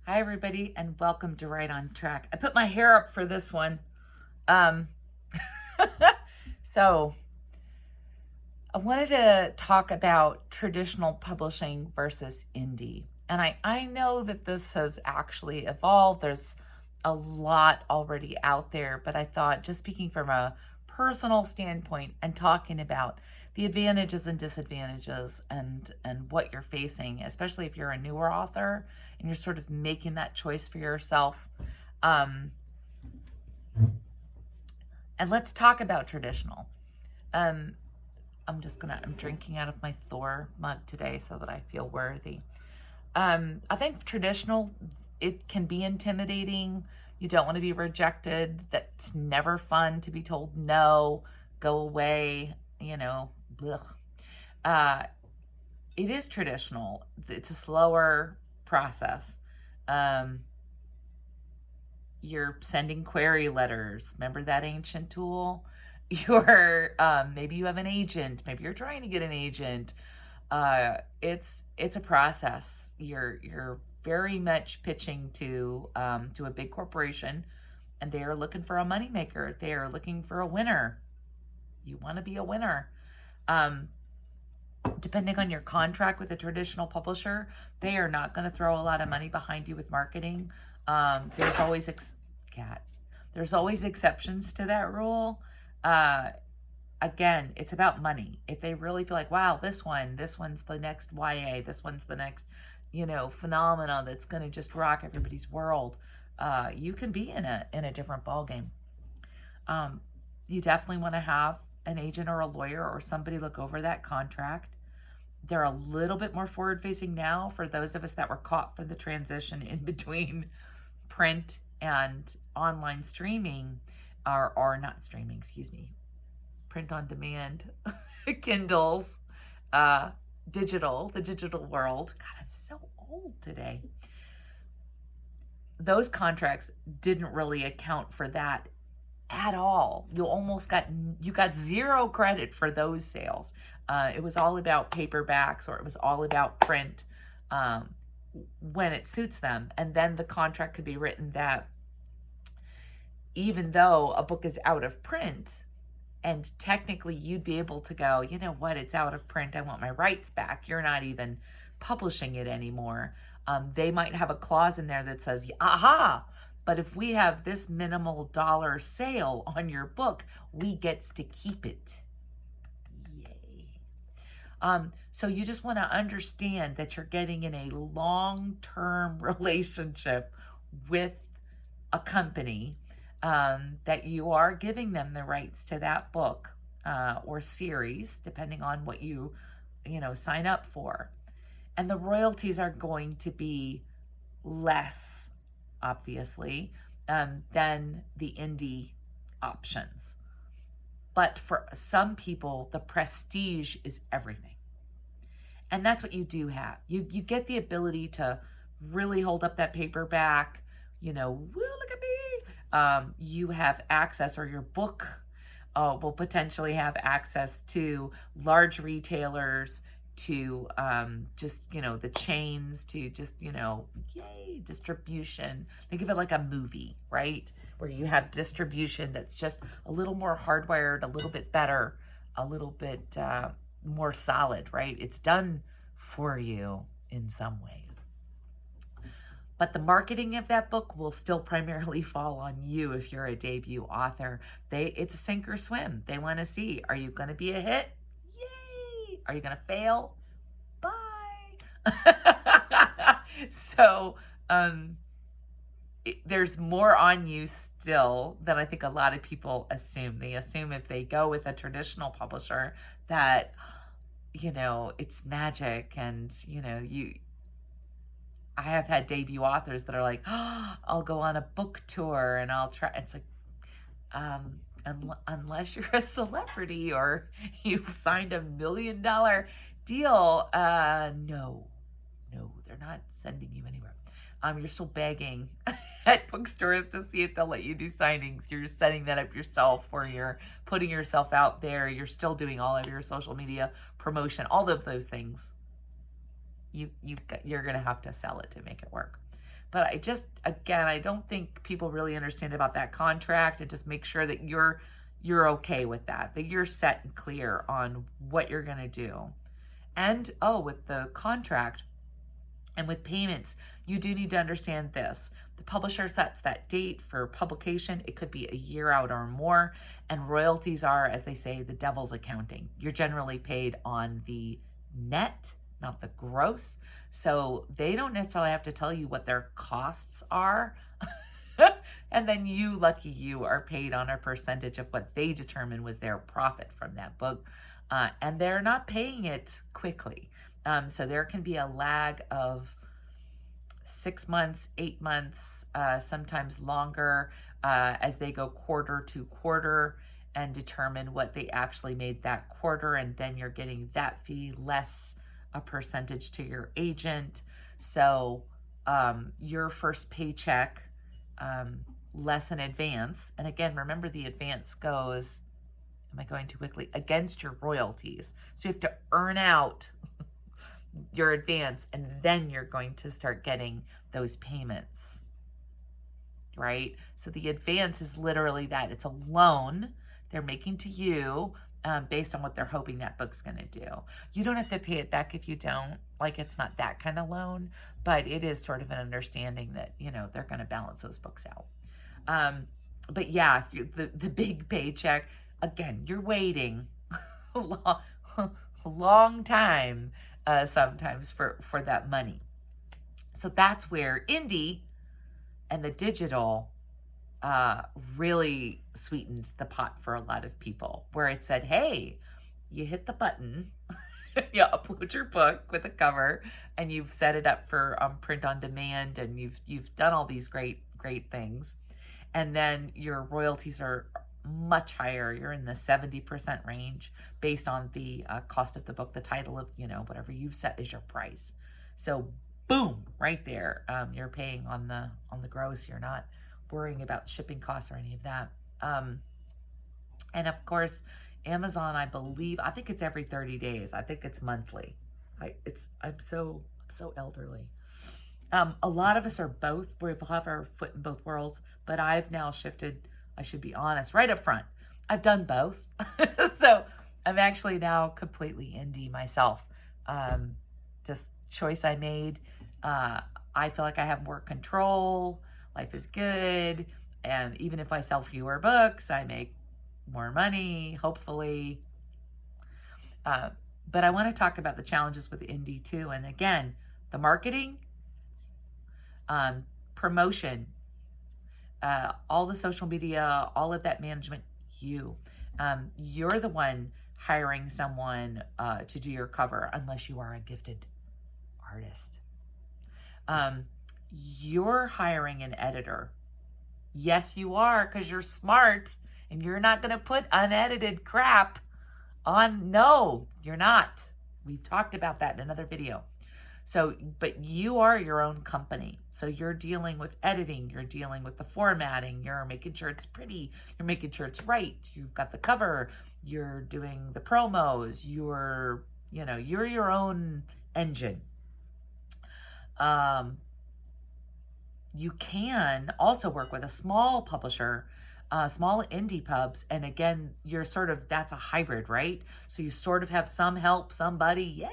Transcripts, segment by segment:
Hi, everybody, and welcome to Right on Track. I put my hair up for this one. Um, so I wanted to talk about traditional publishing versus indie. And I know that this has actually evolved. There's a lot already out there, but I thought just speaking from a personal standpoint and talking about the advantages and disadvantages and what you're facing, especially if you're a newer author and you're sort of making that choice for yourself. Um, and let's talk about traditional. Um, I'm drinking out of my Thor mug today so that I feel worthy. I think traditional, it can be intimidating. You don't want to be rejected. That's never fun to be told no, go away, blech. Uh, it is traditional. It's a slower process. Um, you're sending query letters. Remember that ancient tool? Maybe you have an agent. Maybe you're trying to get an agent. It's a process. You're very much pitching to a big corporation, and they are looking for a moneymaker. They are looking for a winner. You want to be a winner. Depending on your contract with a traditional publisher, they are not going to throw a lot of money behind you with marketing. There's always there's always exceptions to that rule. Again, it's about money. If they really feel like, wow, this one's the next YA, this one's the next, phenomena that's going to just rock everybody's world. You can be in a different ballgame. You definitely want to have an agent or a lawyer or somebody look over that contract. They're a little bit more forward facing now for those of us that were caught for the transition in between print and online streaming, or not streaming, excuse me, print on demand, Kindles, the digital world. God, I'm so old today. Those contracts didn't really account for that at all. You got zero credit for those sales. It was all about paperbacks, or it was all about print when it suits them. And then the contract could be written that even though a book is out of print, and technically you'd be able to go, you know what, it's out of print, I want my rights back. You're not even publishing it anymore. They might have a clause in there that says, aha, but if we have this minimal dollar sale on your book, we gets to keep it. Yay. So you just want to understand that you're getting in a long-term relationship with a company, that you are giving them the rights to that book or series, depending on what you sign up for. And the royalties are going to be less, obviously, than the indie options. But for some people, the prestige is everything. And that's what you do have. You get the ability to really hold up that paperback, woo, look at me. You have access, or your book will potentially have access to large retailers, to just the chains, to just yay, distribution. Think of it like a movie, right, where you have distribution that's just a little more hardwired, a little bit better, a little bit more solid, right? It's done for you in some ways, but the marketing of that book will still primarily fall on you if you're a debut author. It's a sink or swim. They want to see, are you going to be a hit? Yay! Are you going to fail? Bye. So there's more on you still than I think a lot of people assume. They assume if they go with a traditional publisher that it's magic, and I have had debut authors that are like, oh, I'll go on a book tour and I'll try. It's like, unless you're a celebrity or you've signed $1 million deal, no, they're not sending you anywhere. You're still begging at bookstores to see if they'll let you do signings. You're setting that up yourself, or you're putting yourself out there. You're still doing all of your social media promotion, all of those things. You're going to have to sell it to make it work. But again, I don't think people really understand about that contract, and just make sure that you're okay with that you're set and clear on what you're going to do. And with the contract and with payments, you do need to understand this. The publisher sets that date for publication. It could be a year out or more. And royalties are, as they say, the devil's accounting. You're generally paid on the net, not the gross. So they don't necessarily have to tell you what their costs are. And then you, lucky you, are paid on a percentage of what they determine was their profit from that book. And they're not paying it quickly. So there can be a lag of 6 months, 8 months, sometimes longer, as they go quarter to quarter and determine what they actually made that quarter. And then you're getting that fee less a percentage to your agent. So your first paycheck, less in advance. And again, remember the advance goes, am I going too quickly, against your royalties. So you have to earn out your advance, and then you're going to start getting those payments, right? So the advance is literally that. It's a loan they're making to you based on what they're hoping that book's going to do. You don't have to pay it back if you don't. Like, it's not that kind of loan, but it is sort of an understanding that, they're going to balance those books out. But yeah, the big paycheck, again, you're waiting a long time sometimes for that money. So that's where indie and the digital really sweetened the pot for a lot of people, where it said, hey, you hit the button, you upload your book with a cover, and you've set it up for print on demand, and you've done all these great things. And then your royalties are much higher. You're in the 70% range based on the cost of the book, the title of, whatever you've set as your price. So boom, right there. You're paying on the gross. You're not worrying about shipping costs or any of that. And of course, Amazon, I think it's every 30 days. I think it's monthly. I'm so elderly. A lot of us are both. We have our foot in both worlds, but I've now shifted. I should be honest right up front. I've done both. So I'm actually now completely indie myself. Just choice I made. I feel like I have more control. Life is good. And even if I sell fewer books, I make more money, hopefully. But I want to talk about the challenges with indie too. And again, the marketing, promotion, all the social media, all of that management, you're the one hiring someone to do your cover, unless you are a gifted artist. You're hiring an editor. Yes, you are, because you're smart, and you're not going to put unedited crap on. No, you're not. We've talked about that in another video. So, but you are your own company. So you're dealing with editing, you're dealing with the formatting, you're making sure it's pretty, you're making sure it's right. You've got the cover, you're doing the promos, you're your own engine. You can also work with a small publisher, small indie pubs. And again, that's a hybrid, right? So you sort of have some help, somebody, yay.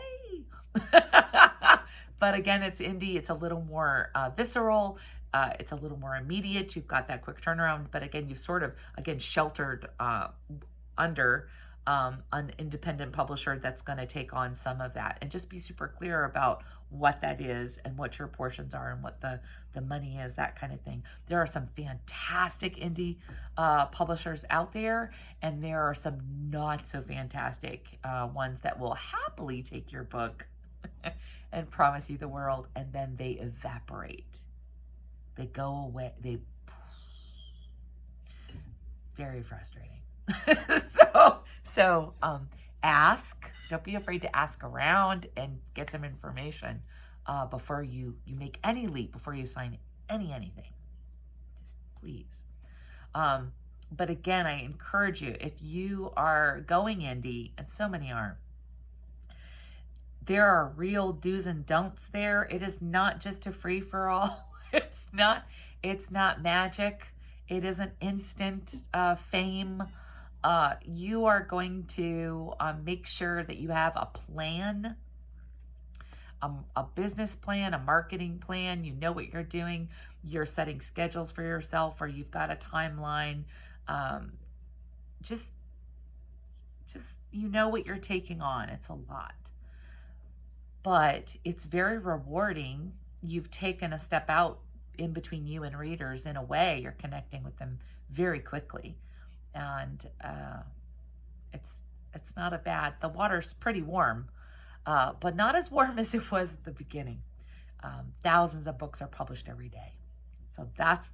But again, it's indie. It's a little more visceral. It's a little more immediate. You've got that quick turnaround. But again, you've sort of, sheltered under an independent publisher that's going to take on some of that. And just be super clear about what that is and what your portions are and what the money is, that kind of thing. There are some fantastic indie publishers out there, and there are some not so fantastic ones that will happily take your book and promise you the world, and then they evaporate. They go away. Very frustrating. So ask. Don't be afraid to ask around and get some information before you make any leap, before you sign anything. Just please. But again, I encourage you, if you are going indie, and so many are, there are real do's and don'ts there. It is not just a free-for-all. It's not magic. It isn't instant fame. You are going to make sure that you have a plan, a business plan, a marketing plan. You know what you're doing. You're setting schedules for yourself, or you've got a timeline. Um, just you know what you're taking on. It's a lot, but it's very rewarding. You've taken a step out in between you and readers. In a way, you're connecting with them very quickly, and it's not a bad. The water's pretty warm, but not as warm as it was at the beginning. Thousands of books are published every day, so that's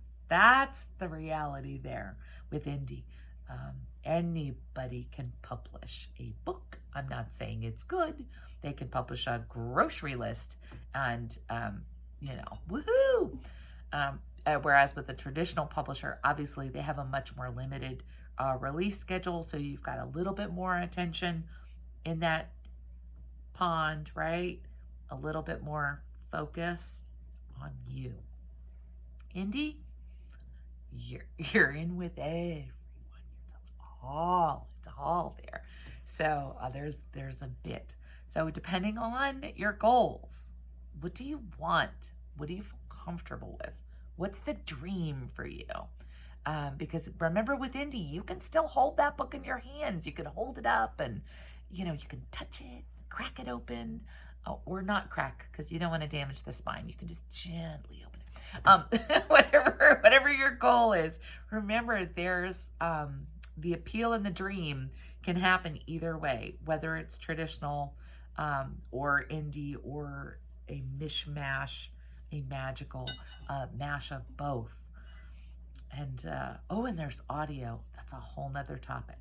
the reality there with indie. Anybody can publish a book. I'm not saying it's good. They can publish a grocery list and, woohoo! Whereas with a traditional publisher, obviously they have a much more limited release schedule. So you've got a little bit more attention in that pond, right? A little bit more focus on you. Indie, you're in with everyone. It's all there. So there's a bit. So depending on your goals, what do you want? What do you feel comfortable with? What's the dream for you? Because remember, with indie, you can still hold that book in your hands. You can hold it up and, you can touch it, crack it open, or not crack, because you don't want to damage the spine. You can just gently open it. Whatever your goal is, remember there's the appeal and the dream can happen either way, whether it's traditional or indie or a mishmash, a magical mash of both. And and there's audio. That's a whole nother topic.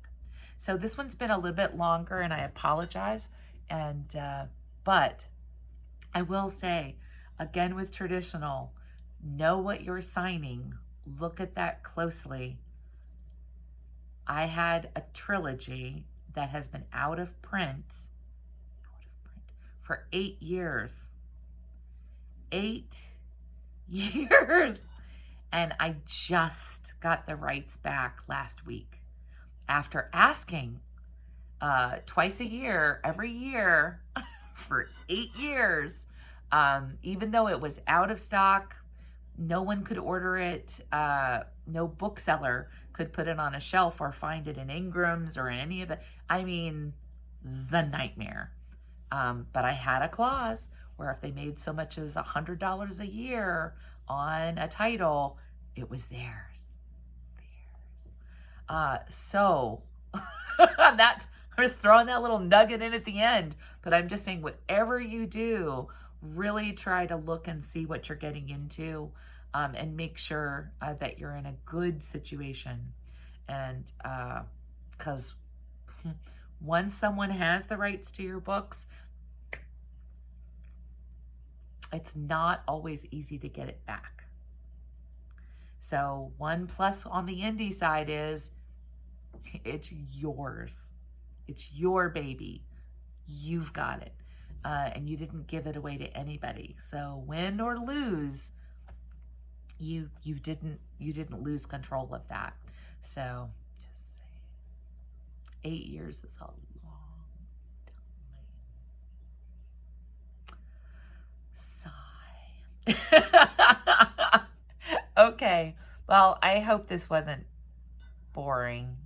So this one's been a little bit longer, and I apologize. And but I will say, again, with traditional, know what you're signing. Look at that closely. I had a trilogy that has been out of print for 8 years. 8 years. And I just got the rights back last week after asking twice a year, every year for 8 years. Even though it was out of stock, no one could order it. No bookseller could put it on a shelf or find it in Ingram's or in any of the, the nightmare. But I had a clause where if they made so much as $100 a year on a title, it was theirs. So I was throwing that little nugget in at the end, but I'm just saying, whatever you do, really try to look and see what you're getting into, and make sure that you're in a good situation. And because once someone has the rights to your books, it's not always easy to get it back. So one plus on the indie side is it's yours. It's your baby. You've got it. And you didn't give it away to anybody. So win or lose, you didn't lose control of that. So just saying, 8 years is a long time. Sigh. Okay. Well, I hope this wasn't boring.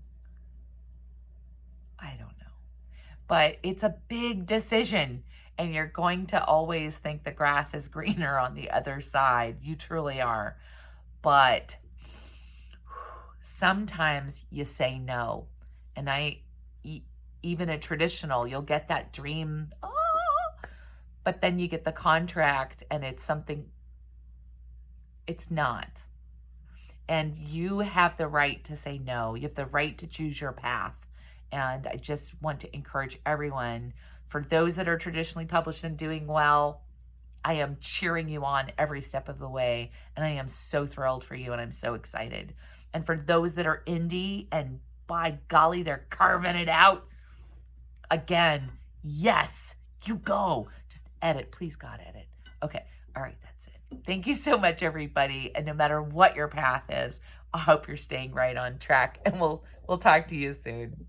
I don't know. But it's a big decision, and you're going to always think the grass is greener on the other side. You truly are. But sometimes you say no. And even a traditional, you'll get that dream, but then you get the contract and it's something it's not. And you have the right to say no. You have the right to choose your path. And I just want to encourage everyone, for those that are traditionally published and doing well, I am cheering you on every step of the way. And I am so thrilled for you, and I'm so excited. And for those that are indie and by golly, they're carving it out, again, yes, you go. Just edit. Please, God, edit. Okay. All right. That's it. Thank you so much, everybody. And no matter what your path is, I hope you're staying right on track. And we'll talk to you soon.